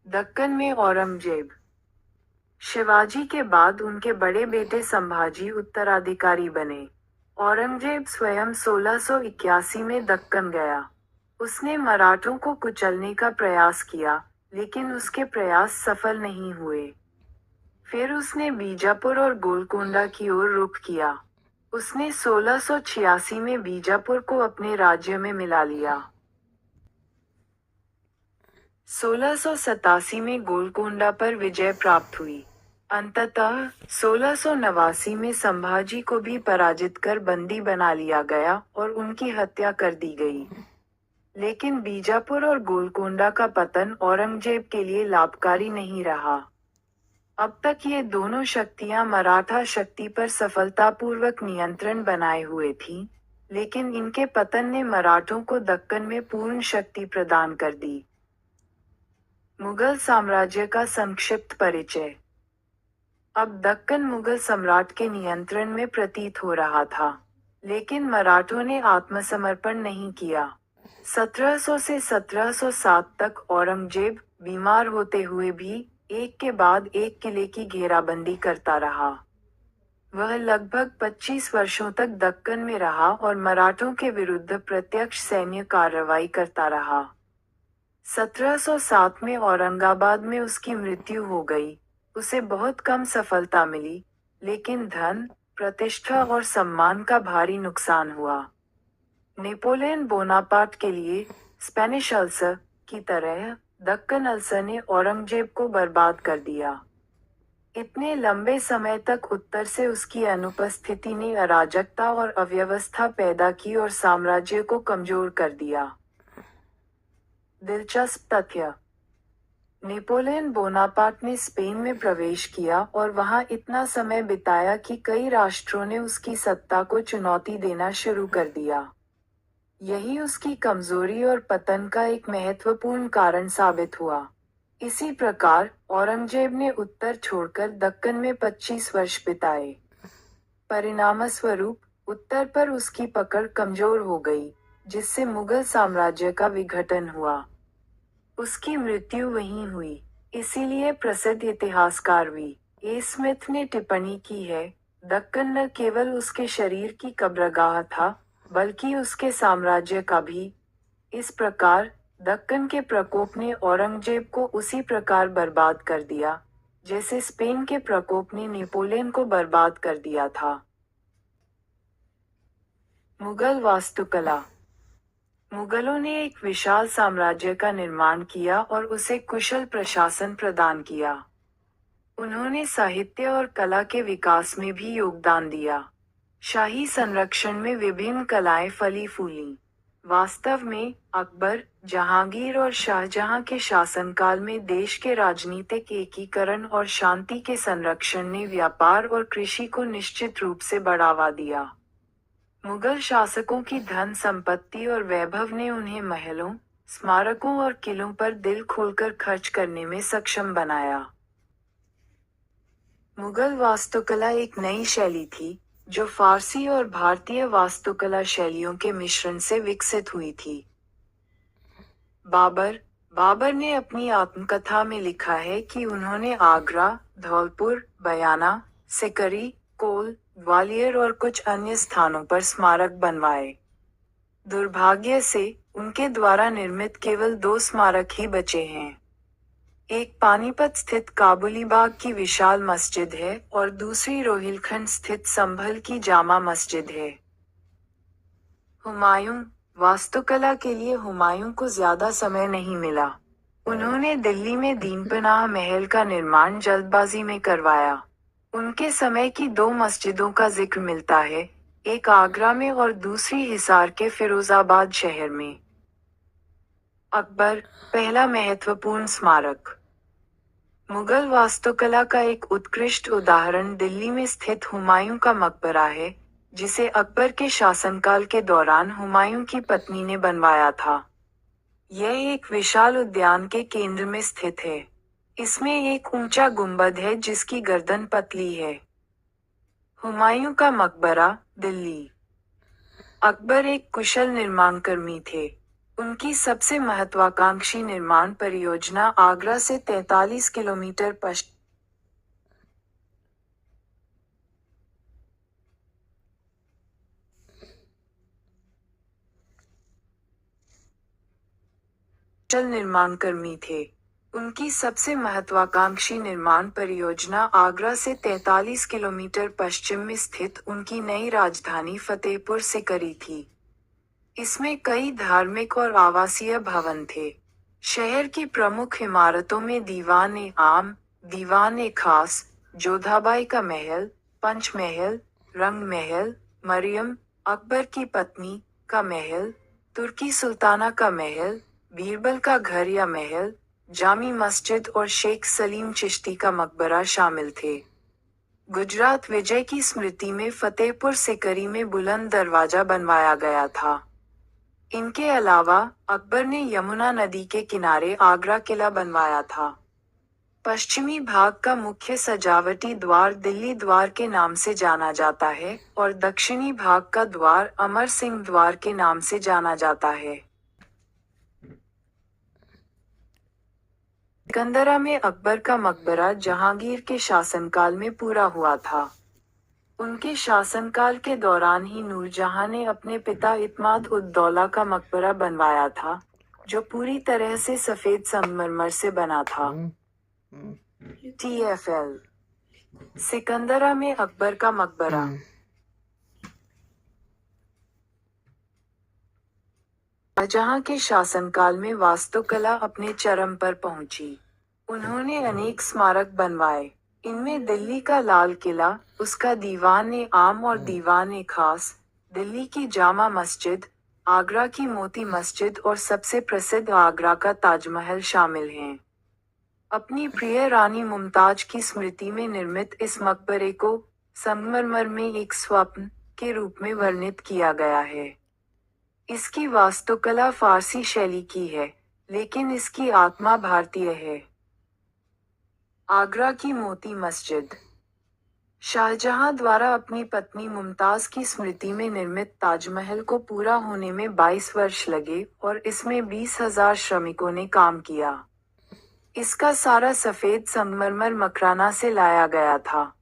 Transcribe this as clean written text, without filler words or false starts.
दक्कन में औरंगजेब। शिवाजी के बाद उनके बड़े बेटे संभाजी उत्तराधिकारी बने। औरंगजेब स्वयं 1681 में दक्कन गया। उसने मराठों को कुचलने का प्रयास किया, लेकिन उसके प्रयास सफल नहीं हुए। फिर उसने बीजापुर और गोलकोंडा की ओर रुख किया। उसने 1686 में बीजापुर को अपने राज्य में मिला लिया। 1687 में गोलकोंडा पर विजय प्राप्त हुई। अंततः 1689 में संभाजी को भी पराजित कर बंदी बना लिया गया और उनकी हत्या कर दी गई। लेकिन बीजापुर और गोलकोंडा का पतन औरंगजेब के लिए लाभकारी नहीं रहा। अब तक ये दोनों शक्तियां मराठा शक्ति पर सफलतापूर्वक नियंत्रण बनाए हुए थीं, लेकिन इनके पतन ने मराठों को दक्कन में पूर्ण शक्ति प्रदान कर दी। मुगल साम्राज्य का संक्षिप्त परिचय। अब दक्कन मुगल सम्राट के नियंत्रण में प्रतीत हो रहा था, लेकिन मराठों ने आत्मसमर्पण नहीं किया। 1700 से 1707 तक औरंगजेब बीमार होते हुए भी एक के बाद एक किले की घेराबंदी करता रहा। वह लगभग 25 वर्षों तक दक्कन में रहा और मराठों के विरुद्ध प्रत्यक्ष सैन्य कार्रवाई करता रहा। 1707 में औरंगाबाद में उसकी मृत्यु हो गई। उसे बहुत कम सफलता मिली, लेकिन धन, प्रतिष्ठा और सम्मान का भारी नुकसान हुआ। नेपोलियन बोनापार्ट के लिए स्पेनिश अल्सर की तरह दक्कन अल्सर ने औरंगजेब को बर्बाद कर दिया। इतने लंबे समय तक उत्तर से उसकी अनुपस्थिति ने अराजकता और अव्यवस्था पैदा की और साम्राज्य को कमजोर कर दिया। दिलचस्प तथ्य। नेपोलियन बोनापार्ट ने स्पेन में प्रवेश किया और वहां इतना समय बिताया कि कई राष्ट्रों ने उसकी सत्ता को चुनौती देना शुरू कर दिया। यही उसकी कमजोरी और पतन का एक महत्वपूर्ण कारण साबित हुआ। इसी प्रकार औरंगजेब ने उत्तर छोड़कर दक्कन में 25 वर्ष बिताए। परिणामस्वरूप उत्तर पर उसकी पकड़ कमजोर हो गई, जिससे मुगल साम्राज्य का विघटन हुआ। उसकी मृत्यु वहीं हुई। इसीलिए प्रसिद्ध इतिहासकार वी.ए. स्मिथ ने टिप्पणी की है, दक्कन न केवल उसके शरीर की कब्रगाह था, बल्कि उसके साम्राज्य का भी। इस प्रकार दक्कन के प्रकोप ने औरंगजेब को उसी प्रकार बर्बाद कर दिया, जैसे स्पेन के प्रकोप ने नेपोलियन को बर्बाद कर दिया था। मुगल वास्तुकला। मुगलों ने एक विशाल साम्राज्य का निर्माण किया और उसे कुशल प्रशासन प्रदान किया। उन्होंने साहित्य और कला के विकास में भी योगदान दिया। शाही संरक्षण में विभिन्न कलाएं फली फूलीं। वास्तव में अकबर, जहांगीर और शाहजहां के शासनकाल में देश के राजनीतिक एकीकरण और शांति के संरक्षण ने व्यापार और कृषि को निश्चित रूप से बढ़ावा दिया। मुगल शासकों की धन संपत्ति और वैभव ने उन्हें महलों, स्मारकों और किलों पर दिल खोलकर खर्च करने में सक्षम बनाया। मुगल वास्तुकला एक नई शैली थी, जो फारसी और भारतीय वास्तुकला शैलियों के मिश्रण से विकसित हुई थी। बाबर ने अपनी आत्मकथा में लिखा है कि उन्होंने आगरा, धौलपुर, बयाना, सिकरी, कोल, ग्वालियर और कुछ अन्य स्थानों पर स्मारक बनवाए। दुर्भाग्य से उनके द्वारा निर्मित केवल 2 स्मारक ही बचे हैं। एक पानीपत स्थित काबुली बाग की विशाल मस्जिद है और दूसरी रोहिलखंड स्थित संभल की जामा मस्जिद है। हुमायूं। वास्तुकला के लिए हुमायूं को ज्यादा समय नहीं मिला। उन्होंने दिल्ली में दीनपनाह महल का निर्माण जल्दबाजी में करवाया। उनके समय की 2 मस्जिदों का जिक्र मिलता है, एक आगरा में और दूसरी हिसार के फिरोजाबाद शहर में। अकबर। पहला महत्वपूर्ण स्मारक। मुगल वास्तुकला का एक उत्कृष्ट उदाहरण दिल्ली में स्थित हुमायूं का मकबरा है, जिसे अकबर के शासनकाल के दौरान हुमायूं की पत्नी ने बनवाया था। यह एक विशाल उद्यान के केंद्र में स्थित है। इसमें एक ऊंचा गुंबद है जिसकी गर्दन पतली है। हुमायूं का मकबरा, दिल्ली। अकबर एक कुशल निर्माणकर्मी थे। उनकी सबसे महत्वाकांक्षी निर्माण परियोजना आगरा से 43 किलोमीटर पश्चिम निर्माणकर्मी थे। उनकी सबसे महत्वाकांक्षी निर्माण परियोजना आगरा से 43 किलोमीटर पश्चिम में स्थित उनकी नई राजधानी फतेहपुर सिकरी थी। इसमें कई धार्मिक और आवासीय भवन थे। शहर की प्रमुख इमारतों में दीवान-ए आम, दीवान-ए खास, जोधाबाई का महल, पंच महल, रंग महल, मरियम, अकबर की पत्नी, का महल, तुर्की सुल्ताना का महल, बीरबल का घर या महल, जामी मस्जिद और शेख सलीम चिश्ती का मकबरा शामिल थे। गुजरात विजय की स्मृति में फतेहपुर सिकरी में बुलंद दरवाजा बनवाया गया था। इनके अलावा अकबर ने यमुना नदी के किनारे आगरा किला बनवाया था। पश्चिमी भाग का मुख्य सजावटी द्वार दिल्ली द्वार के नाम से जाना जाता है और दक्षिणी भाग का द्वार अमर सिंह द्वार के नाम से जाना जाता है। सिकंदरा में अकबर का मकबरा जहांगीर के शासनकाल में पूरा हुआ था। उनके शासनकाल के दौरान ही नूरजहां ने अपने पिता इत्माद उद दौला का मकबरा बनवाया था, जो पूरी तरह से सफेद संगमरमर से बना था। TFL सिकंदरा में अकबर का मकबरा। शाहजहां के शासनकाल में वास्तुकला अपने चरम पर पहुंची। उन्होंने अनेक स्मारक बनवाए। इनमें दिल्ली का लाल किला, उसका दीवान-ए-आम और दीवान-ए-खास, दिल्ली की जामा मस्जिद, आगरा की मोती मस्जिद और सबसे प्रसिद्ध आगरा का ताजमहल शामिल हैं। अपनी प्रिय रानी मुमताज की स्मृति में निर्मित इस मकबरे को संगमरमर में एक स्वप्न के रूप में वर्णित किया गया है। इसकी वास्तुकला फारसी शैली की है, लेकिन इसकी आत्मा भारतीय है। आगरा की मोती मस्जिद। शाहजहां द्वारा अपनी पत्नी मुमताज की स्मृति में निर्मित ताजमहल को पूरा होने में 22 वर्ष लगे और इसमें 20,000 श्रमिकों ने काम किया। इसका सारा सफेद संगमरमर मकराना से लाया गया था।